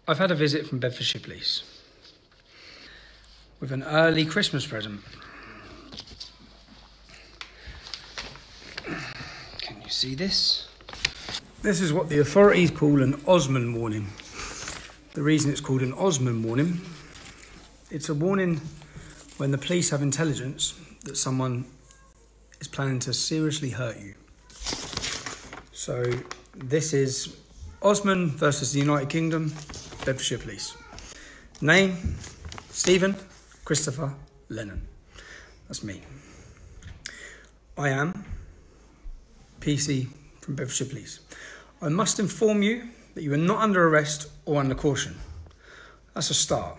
I've had a visit from Bedfordshire Police with an early Christmas present. Can you see this? This is what the authorities call an Xmas warning. The reason it's called an Xmas warning, it's a warning when the police have intelligence that someone is planning to seriously hurt you. So this is Xmas versus the United Kingdom, Bedfordshire Police. Name, Stephen Christopher Lennon. That's me. I am PC from Bedfordshire Police. I must inform you that you are not under arrest or under caution. That's a start.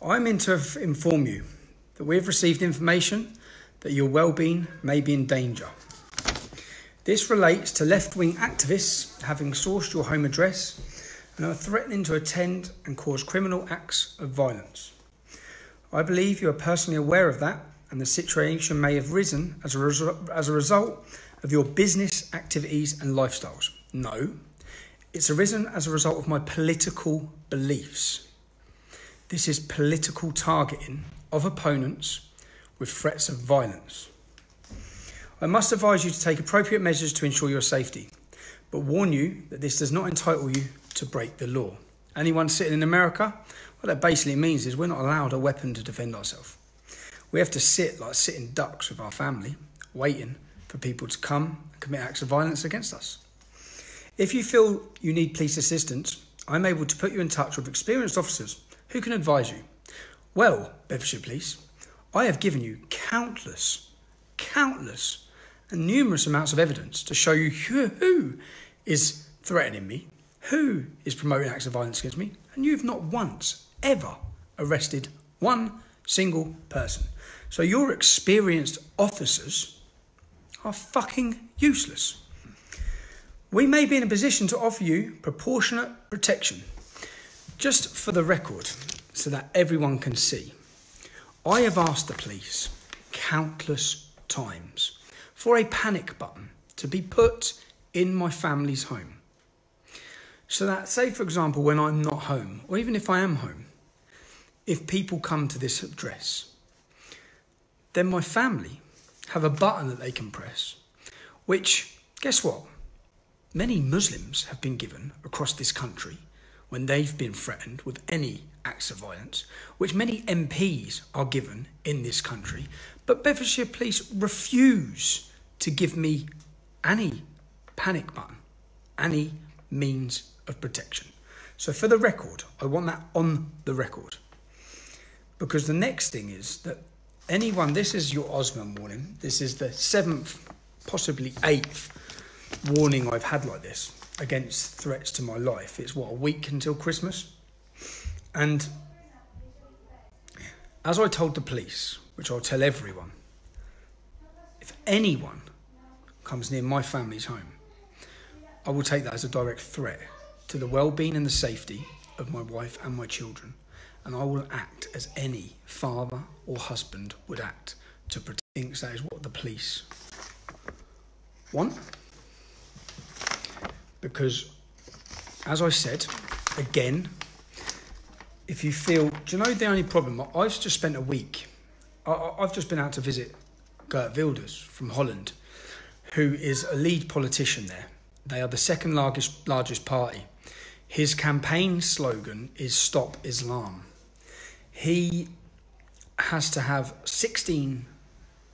I'm in to inform you that we have received information that your well-being may be in danger. This relates to left-wing activists having sourced your home address and are threatening to attend and cause criminal acts of violence. I believe you are personally aware of that, and the situation may have risen as a result of your business activities and lifestyles. No, it's arisen as a result of my political beliefs. This is political targeting of opponents with threats of violence. I must advise you to take appropriate measures to ensure your safety, but warn you that this does not entitle you to break the law. Anyone sitting in America, what that basically means is we're not allowed a weapon to defend ourselves. We have to sit like sitting ducks with our family, waiting for people to come and commit acts of violence against us. If you feel you need police assistance, I'm able to put you in touch with experienced officers who can advise you. Well, Bedfordshire Police, I have given you countless and numerous amounts of evidence to show you who is threatening me, who is promoting acts of violence against me, and you've not once ever arrested one single person. So your experienced officers are fucking useless. We may be in a position to offer you proportionate protection. Just for the record, so that everyone can see, I have asked the police countless times for a panic button to be put in my family's home. So that, say for example, when I'm not home, or even if I am home, if people come to this address, then my family have a button that they can press, which, guess what? Many Muslims have been given across this country when they've been threatened with any acts of violence, which many MPs are given in this country, but Bedfordshire Police refuse to give me any panic button, any means of protection. So for the record, I want that on the record. Because the next thing is that anyone, this is your Xmas warning, this is the 7th, possibly 8th warning I've had like this against threats to my life. It's a week until Christmas. And as I told the police, which I'll tell everyone, if anyone comes near my family's home, I will take that as a direct threat to the well-being and the safety of my wife and my children. And I will act as any father or husband would act to protect. That is what the police want. Because, as I said, again, if you feel, do you know the only problem? I've just spent a week. I've just been out to visit Geert Wilders from Holland, who is a lead politician there. They are the second largest party. His campaign slogan is Stop Islam. He has to have 16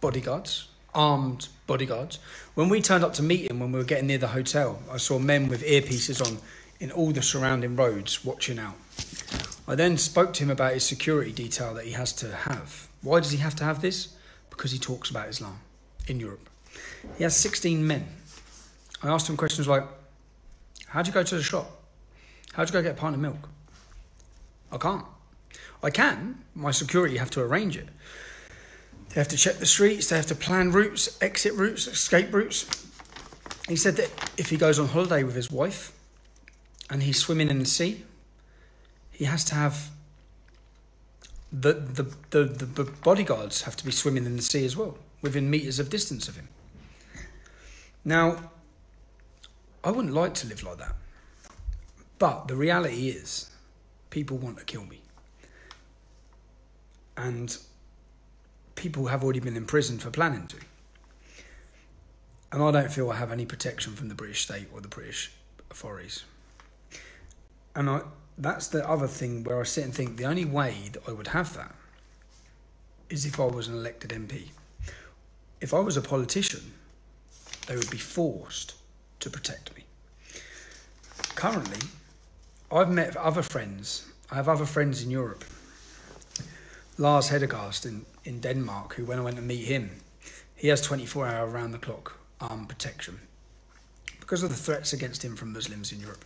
bodyguards, armed bodyguards. When we turned up to meet him, when we were getting near the hotel, I saw men with earpieces on in all the surrounding roads watching out. I then spoke to him about his security detail that he has to have. Why does he have to have this? Because he talks about Islam in Europe. He has 16 men. I asked him questions like, how'd you go to the shop? How'd you go get a pint of milk? I can't. I can. My security have to arrange it. They have to check the streets. They have to plan routes, exit routes, escape routes. He said that if he goes on holiday with his wife and he's swimming in the sea, he has to have the bodyguards have to be swimming in the sea as well, within metres of distance of him. Now, I wouldn't like to live like that. But the reality is, people want to kill me. And people have already been imprisoned for planning to. And I don't feel I have any protection from the British state or the British authorities. And that's the other thing where I sit and think the only way that I would have that is if I was an elected MP. If I was a politician, they would be forced to protect me. Currently, I've met other friends. I have other friends in Europe. Lars Hedegaard in Denmark, who when I went to meet him, he has 24-hour round-the-clock armed protection because of the threats against him from Muslims in Europe.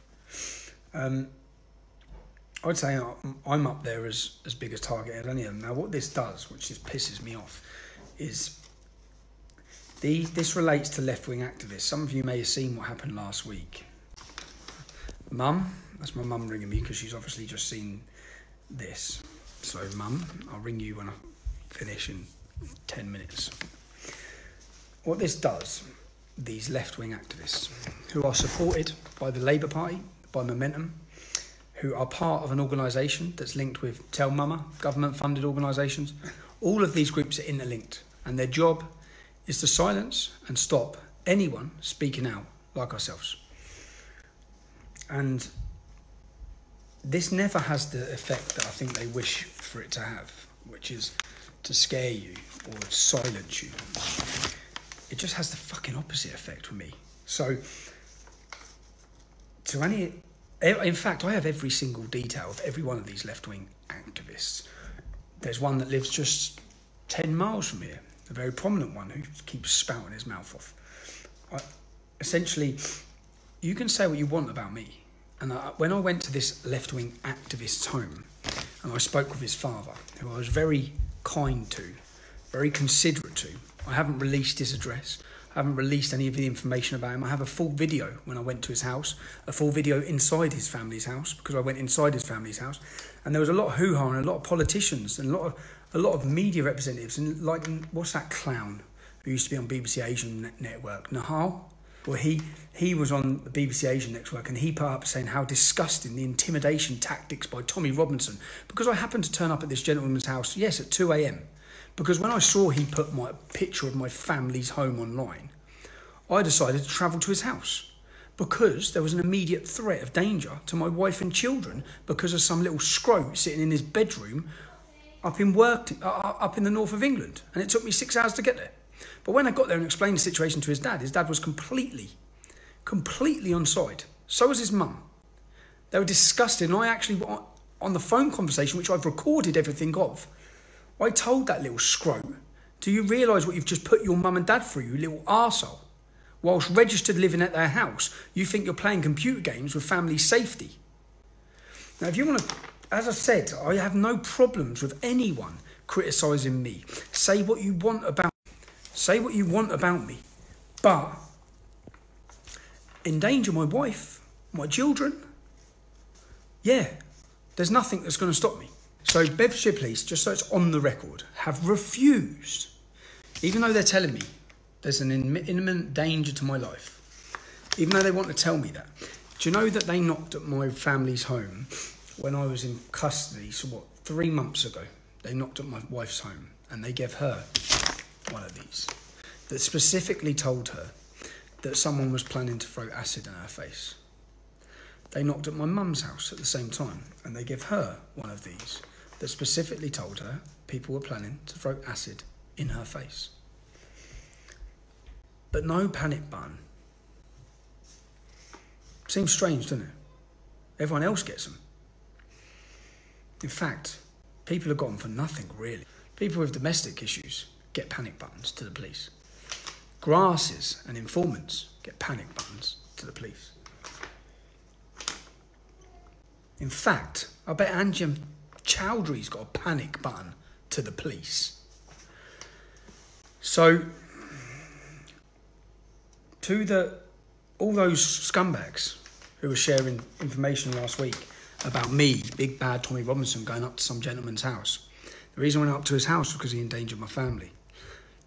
I'd say I'm up there as big a target as any of them. Now, what this does, which just pisses me off, is this relates to left-wing activists. Some of you may have seen what happened last week. Mum, that's my mum ringing me because she's obviously just seen this. So, Mum, I'll ring you when I finish in 10 minutes. What this does, these left-wing activists, who are supported by the Labour Party, by Momentum, who are part of an organisation that's linked with Tell Mama, government-funded organisations, all of these groups are interlinked, and their job is to silence and stop anyone speaking out like ourselves. And this never has the effect that I think they wish for it to have, which is to scare you or silence you. It just has the fucking opposite effect for me. So, in fact, I have every single detail of every one of these left-wing activists. There's one that lives just 10 miles from here, a very prominent one who keeps spouting his mouth off. Essentially, you can say what you want about me. And when I went to this left-wing activist's home and I spoke with his father, who I was very kind to, very considerate to, I haven't released his address. I haven't released any of the information about him. I have a full video when I went to his house, a full video inside his family's house, because I went inside his family's house. And there was a lot of hoo-ha and a lot of politicians and a lot of media representatives. And like, what's that clown who used to be on BBC Asian Network, Nahal? Well, he was on the BBC Asian Network and he put up saying how disgusting the intimidation tactics by Tommy Robinson. Because I happened to turn up at this gentleman's house, yes, at 2 a.m. Because when I saw he put my picture of my family's home online, I decided to travel to his house because there was an immediate threat of danger to my wife and children because of some little scrote sitting in his bedroom up in the north of England. And it took me 6 hours to get there. But when I got there and explained the situation to his dad was completely on side. So was his mum. They were disgusted. And I actually, on the phone conversation, which I've recorded everything of, I told that little scrote, do you realise what you've just put your mum and dad through, you little arsehole? Whilst registered living at their house, you think you're playing computer games with family safety. Now, if you want to, as I said, I have no problems with anyone criticising me. Say what you want about me, but endanger my wife, my children, yeah, there's nothing that's going to stop me. So Bedfordshire Police, just so it's on the record, have refused, even though they're telling me there's an imminent danger to my life, even though they want to tell me that. Do you know that they knocked at my family's home when I was in custody, so 3 months ago? They knocked at my wife's home and they gave her one of these that specifically told her that someone was planning to throw acid in her face. They knocked at my mum's house at the same time and they gave her one of these that specifically told her people were planning to throw acid in her face. But no panic button. Seems strange, doesn't it? Everyone else gets them. In fact, people have got them for nothing, really. People with domestic issues get panic buttons to the police. Grasses and informants get panic buttons to the police. In fact, I bet Anjem Chowdhury's got a panic button to the police. So, to all those scumbags who were sharing information last week about me, big bad Tommy Robinson, going up to some gentleman's house. The reason I went up to his house was because he endangered my family.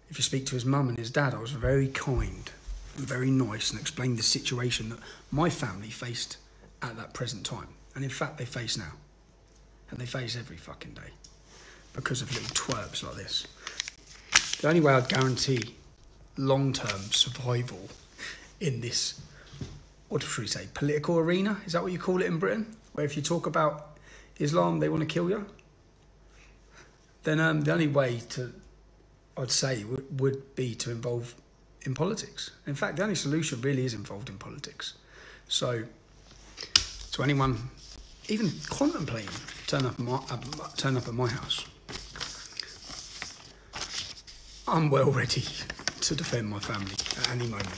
If you speak to his mum and his dad, I was very kind and very nice and explained the situation that my family faced at that present time. And in fact, they face now. And they face every fucking day because of little twerps like this. The only way I'd guarantee long-term survival in this, what should we say, political arena? Is that what you call it in Britain? Where if you talk about Islam, they want to kill you? Then the only way to, I'd say, would be to involve in politics. In fact, the only solution really is involved in politics. So, to anyone even contemplating turn up at my house, I'm well ready to defend my family at any moment.